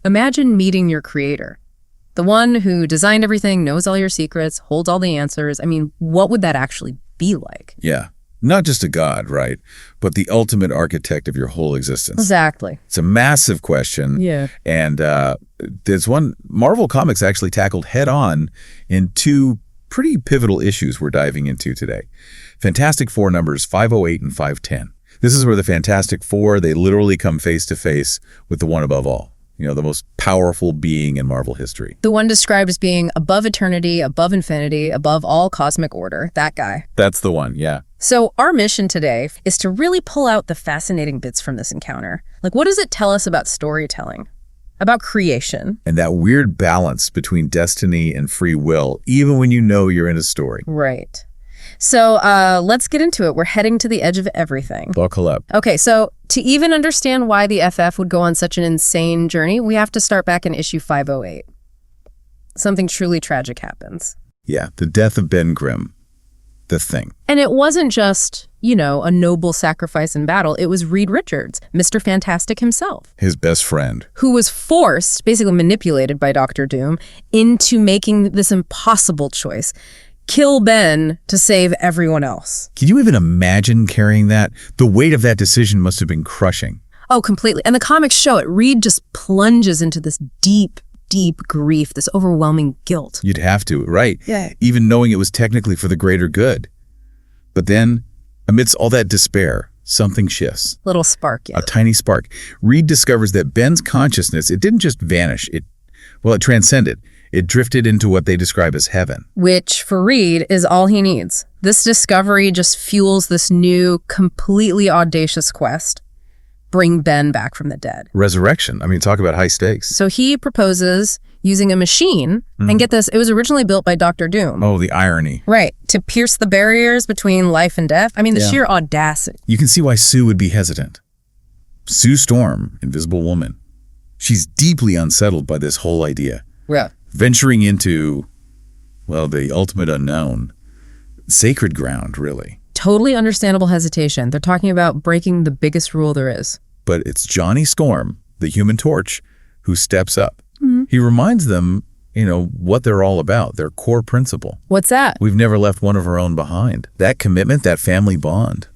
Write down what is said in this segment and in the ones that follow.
Imagine meeting your creator. The one who designed everything, knows all your secrets, holds all the answers. I mean, what would that actually be like? Yeah. Not just a god, right? But the ultimate architect of your whole existence. Exactly. It's a massive question. Yeah. And there's one Marvel Comics actually tackled head on in two pretty pivotal issues we're diving into today. Fantastic Four numbers 508 and 510. This is where the Fantastic Four, they literally come face to face with the one above all. You know, the most powerful being in Marvel history. The one described as being above eternity, above infinity, above all cosmic order. That guy. That's the one, yeah. So our mission today is to really pull out the fascinating bits from this encounter. Like, what does it tell us about storytelling? About creation? And that weird balance between destiny and free will, even when you know you're in a story. Right. So let's get into it. We're heading to the edge of everything. Buckle up. Okay, so to even understand why the FF would go on such an insane journey, we have to start back in issue 508. Something truly tragic happens. Yeah, the death of Ben Grimm. The Thing. And it wasn't just, you know, a noble sacrifice in battle. It was Reed Richards, Mr. Fantastic himself. His best friend. Who was forced, basically manipulated by Dr. Doom, into making this impossible choice. Kill Ben to save everyone else. Can you even imagine carrying that? The weight of that decision must have been crushing. Oh, completely. And the comics show it. Reed just plunges into this deep grief, this overwhelming guilt. You'd have to, right? Yeah. Even knowing it was technically for the greater good. But then, amidst all that despair, something shifts. Little spark, yeah. A tiny spark. Reed discovers that Ben's consciousness, it didn't just vanish. It transcended. It drifted into what they describe as heaven. Which, for Reed, is all he needs. This discovery just fuels this new, completely audacious quest. Bring Ben back from the dead. Resurrection. I mean, talk about high stakes. So he proposes using a machine, and get this, it was originally built by Dr. Doom. Oh, the irony. Right, to pierce the barriers between life and death. I mean, the sheer audacity. You can see why Sue would be hesitant. Sue Storm, Invisible Woman. She's deeply unsettled by this whole idea. Yeah. Venturing into, well, the ultimate unknown. Sacred ground, really. Totally understandable hesitation. They're talking about breaking the biggest rule there is. But it's Johnny Storm, the Human Torch, who steps up. Mm-hmm. He reminds them, you know, what they're all about, their core principle. What's that? We've never left one of our own behind. That commitment, that family bond,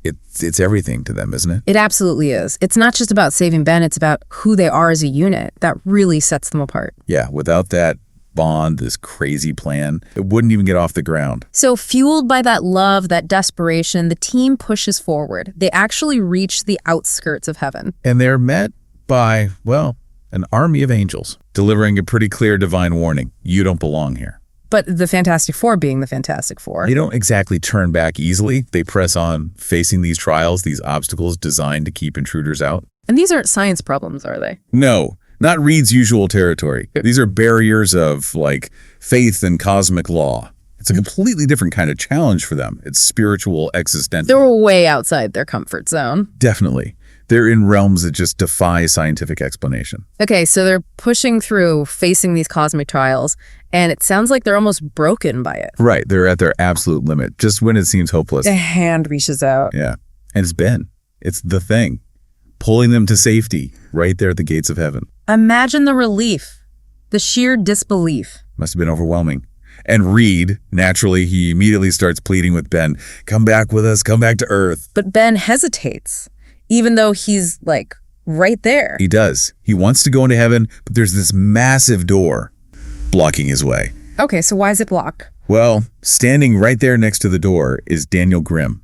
it's everything to them, isn't it? It absolutely is. It's not just about saving Ben, it's about who they are as a unit. That really sets them apart. Yeah, without that bond, this crazy plan, it wouldn't even get off the ground. So fueled by that love, that desperation, the team pushes forward. They actually reach the outskirts of heaven. And they're met by, well, an army of angels, delivering a pretty clear divine warning. You don't belong here. But the Fantastic Four being the Fantastic Four. They don't exactly turn back easily. They press on, facing these trials, these obstacles designed to keep intruders out. And these aren't science problems, are they? No, not Reed's usual territory. These are barriers of, like, faith and cosmic law. It's a completely different kind of challenge for them. It's spiritual, existential. They're way outside their comfort zone. Definitely. They're in realms that just defy scientific explanation. Okay, so they're pushing through, facing these cosmic trials, and it sounds like they're almost broken by it. Right, they're at their absolute limit, just when it seems hopeless. The hand reaches out. Yeah, and it's Ben. It's the Thing, pulling them to safety right there at the gates of heaven. Imagine the relief, the sheer disbelief. Must have been overwhelming. And Reed, naturally, he immediately starts pleading with Ben, come back with us, come back to Earth. But Ben hesitates, even though he's, like, right there. He does. He wants to go into heaven, but there's this massive door blocking his way. Okay, so why is it blocked? Well, standing right there next to the door is Daniel Grimm,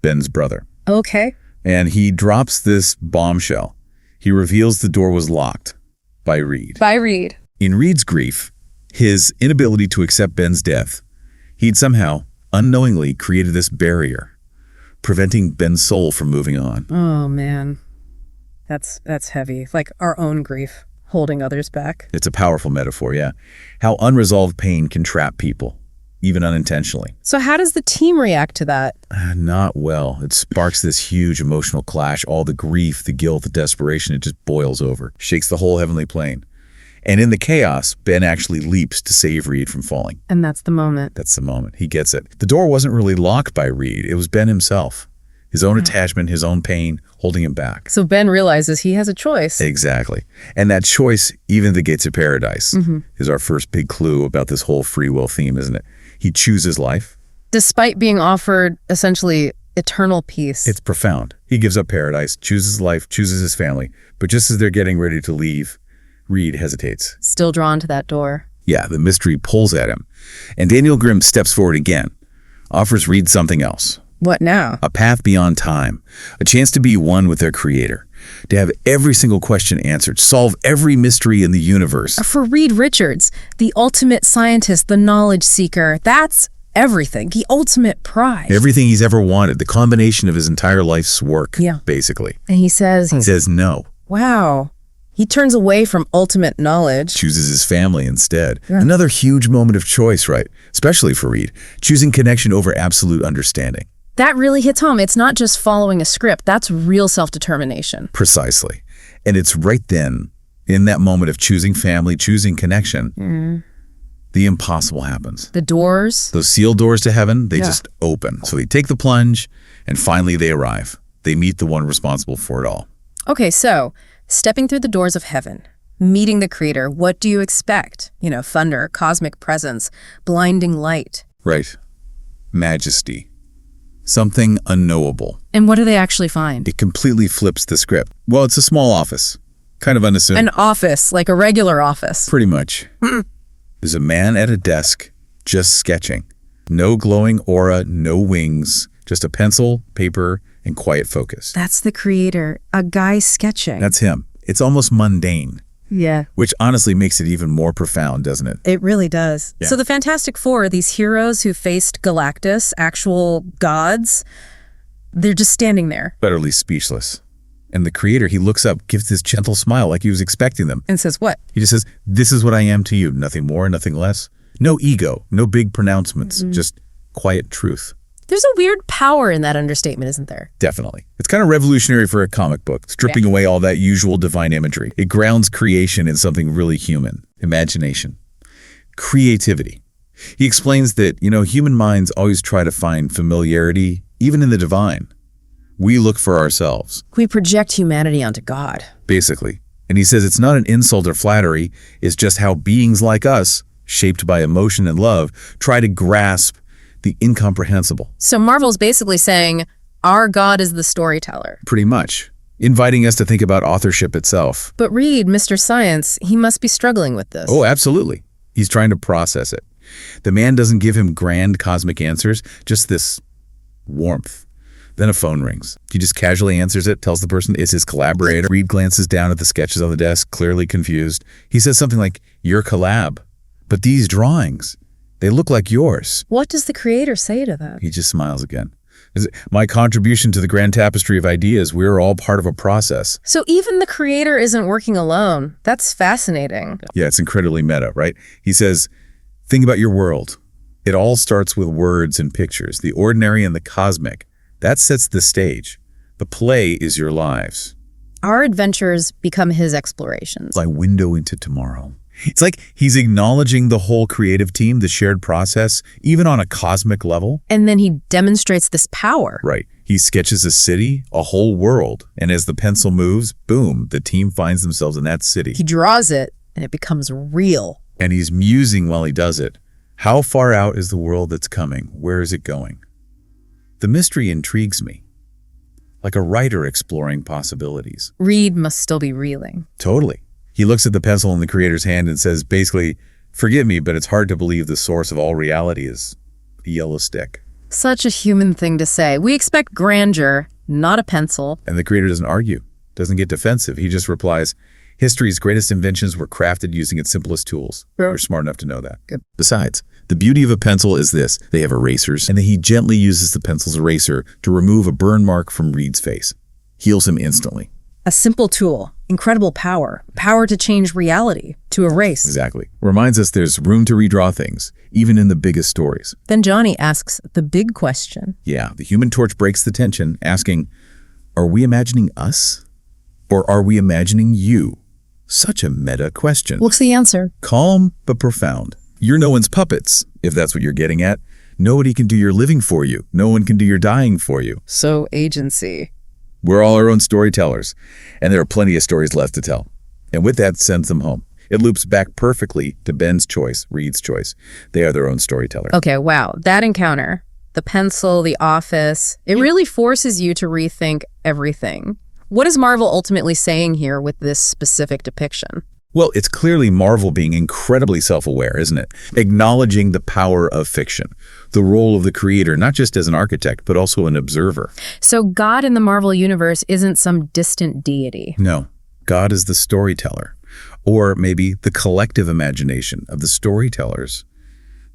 Ben's brother. Okay. And he drops this bombshell. He reveals the door was locked by Reed. By Reed. In Reed's grief, his inability to accept Ben's death, he'd somehow, unknowingly, created this barrier, preventing Ben's soul from moving on. Oh, man. That's heavy. Like our own grief, holding others back. It's a powerful metaphor, yeah. How unresolved pain can trap people, even unintentionally. So how does the team react to that? Not well. It sparks this huge emotional clash. All the grief, the guilt, the desperation, it just boils over, shakes the whole heavenly plane. And in the chaos, Ben actually leaps to save Reed from falling. And that's the moment. That's the moment. He gets it. The door wasn't really locked by Reed. It was Ben himself. His own attachment, his own pain, holding him back. So Ben realizes he has a choice. Exactly. And that choice, even the gates of paradise, is our first big clue about this whole free will theme, isn't it? He chooses life. Despite being offered essentially eternal peace. It's profound. He gives up paradise, chooses life, chooses his family. But just as they're getting ready to leave, Reed hesitates. Still drawn to that door. Yeah, the mystery pulls at him. And Daniel Grimm steps forward again, offers Reed something else. What now? A path beyond time, a chance to be one with their creator, to have every single question answered, solve every mystery in the universe. For Reed Richards, the ultimate scientist, the knowledge seeker, that's everything, the ultimate prize. Everything he's ever wanted, the combination of his entire life's work, basically. And he says no. Wow. He turns away from ultimate knowledge. Chooses his family instead. Yeah. Another huge moment of choice, right? Especially for Reed, choosing connection over absolute understanding. That really hits home. It's not just following a script. That's real self-determination. Precisely. And it's right then, in that moment of choosing family, choosing connection, the impossible happens. The doors. Those sealed doors to heaven, they just open. So they take the plunge, and finally they arrive. They meet the one responsible for it all. Okay, so stepping through the doors of heaven, meeting the creator, what do you expect? Thunder, cosmic presence, blinding light. Right. Majesty. Something unknowable. And what do they actually find? It completely flips the script. Well, it's a small office. Kind of unassuming. An office, like a regular office. Pretty much. There's a man at a desk, just sketching. No glowing aura, no wings, just a pencil, paper, and quiet focus. That's the creator, a guy sketching. That's him. It's almost mundane. Yeah. Which honestly makes it even more profound, doesn't it? It really does. Yeah. So the Fantastic Four are these heroes who faced Galactus, actual gods. They're just standing there. Utterly speechless. And the creator, he looks up, gives this gentle smile like he was expecting them. And says what? He just says, "This is what I am to you. Nothing more, nothing less. No ego, no big pronouncements, just quiet truth." There's a weird power in that understatement, isn't there? Definitely. It's kind of revolutionary for a comic book, stripping away all that usual divine imagery. It grounds creation in something really human. Imagination. Creativity. He explains that, human minds always try to find familiarity, even in the divine. We look for ourselves. We project humanity onto God. Basically. And he says it's not an insult or flattery, it's just how beings like us, shaped by emotion and love, try to grasp the incomprehensible. So Marvel's basically saying, our God is the storyteller. Pretty much. Inviting us to think about authorship itself. But Reed, Mr. Science, he must be struggling with this. Oh, absolutely. He's trying to process it. The man doesn't give him grand cosmic answers, just this warmth. Then a phone rings. He just casually answers it, tells the person it's his collaborator. Reed glances down at the sketches on the desk, clearly confused. He says something like, "Your collab. But these drawings, they look like yours." What does the creator say to that? He just smiles again. "My contribution to the grand tapestry of ideas, we're all part of a process." So even the creator isn't working alone. That's fascinating. Yeah, it's incredibly meta, right? He says, "Think about your world. It all starts with words and pictures, the ordinary and the cosmic. That sets the stage. The play is your lives. Our adventures become his explorations. Like window into tomorrow." It's like he's acknowledging the whole creative team, the shared process, even on a cosmic level. And then he demonstrates this power. Right. He sketches a city, a whole world. And as the pencil moves, boom, the team finds themselves in that city. He draws it, and it becomes real. And he's musing while he does it. How far out is the world that's coming? Where is it going? The mystery intrigues me. Like a writer exploring possibilities. Reed must still be reeling. Totally. He looks at the pencil in the creator's hand and says, basically, "Forgive me, but it's hard to believe the source of all reality is a yellow stick." Such a human thing to say. We expect grandeur, not a pencil. And the creator doesn't argue, doesn't get defensive. He just replies, "History's greatest inventions were crafted using its simplest tools." You're smart enough to know that. Good. Besides, the beauty of a pencil is this. They have erasers, and then he gently uses the pencil's eraser to remove a burn mark from Reed's face. Heals him instantly. A simple tool, incredible power. Power to change reality, to erase. Exactly. Reminds us there's room to redraw things, even in the biggest stories. Then Johnny asks the big question. Yeah, the Human Torch breaks the tension, asking, are we imagining us? Or are we imagining you? Such a meta question. What's the answer? Calm but profound. You're no one's puppets, if that's what you're getting at. Nobody can do your living for you. No one can do your dying for you. So agency. We're all our own storytellers, and there are plenty of stories left to tell. And with that, sends them home. It loops back perfectly to Ben's choice, Reed's choice. They are their own storyteller. Okay, wow. That encounter, the pencil, the office, it really forces you to rethink everything. What is Marvel ultimately saying here with this specific depiction? Well, it's clearly Marvel being incredibly self-aware, isn't it? Acknowledging the power of fiction, the role of the creator, not just as an architect, but also an observer. So God in the Marvel universe isn't some distant deity. No, God is the storyteller, or maybe the collective imagination of the storytellers,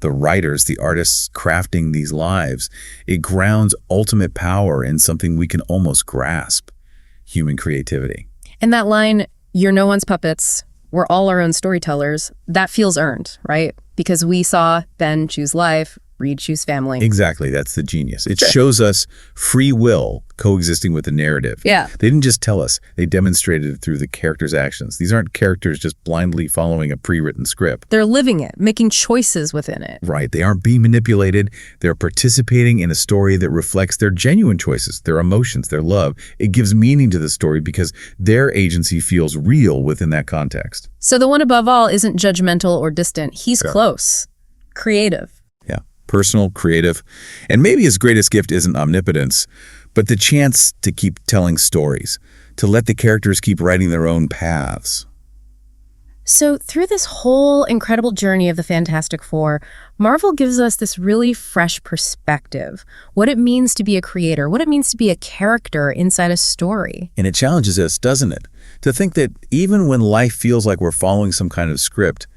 the writers, the artists crafting these lives. It grounds ultimate power in something we can almost grasp, human creativity. And that line, "You're no one's puppets, we're all our own storytellers," that feels earned, right? Because we saw Ben choose life, Reed choose family. Exactly, that's the genius. It shows us free will coexisting with the narrative. Yeah. They didn't just tell us, they demonstrated it through the characters' actions. These aren't characters just blindly following a pre-written script. They're living it, making choices within it. Right, they aren't being manipulated. They're participating in a story that reflects their genuine choices, their emotions, their love. It gives meaning to the story because their agency feels real within that context. So the one above all isn't judgmental or distant. He's close, creative. Yeah, personal, creative. And maybe his greatest gift isn't omnipotence, but the chance to keep telling stories, to let the characters keep writing their own paths. So through this whole incredible journey of the Fantastic Four, Marvel gives us this really fresh perspective. What it means to be a creator, what it means to be a character inside a story. And it challenges us, doesn't it? To think that even when life feels like we're following some kind of script,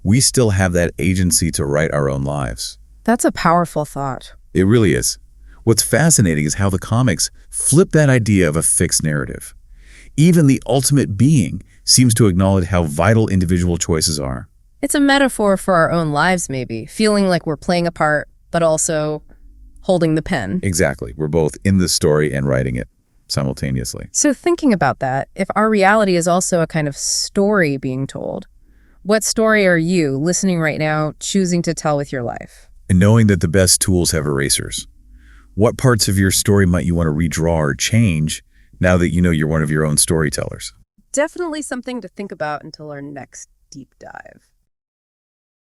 we still have that agency to write our own lives. That's a powerful thought. It really is. What's fascinating is how the comics flip that idea of a fixed narrative. Even the ultimate being seems to acknowledge how vital individual choices are. It's a metaphor for our own lives, maybe, feeling like we're playing a part, but also holding the pen. Exactly. We're both in the story and writing it simultaneously. So thinking about that, if our reality is also a kind of story being told, what story are you, listening right now, choosing to tell with your life? And knowing that the best tools have erasers. What parts of your story might you want to redraw or change now that you know you're one of your own storytellers? Definitely something to think about until our next deep dive.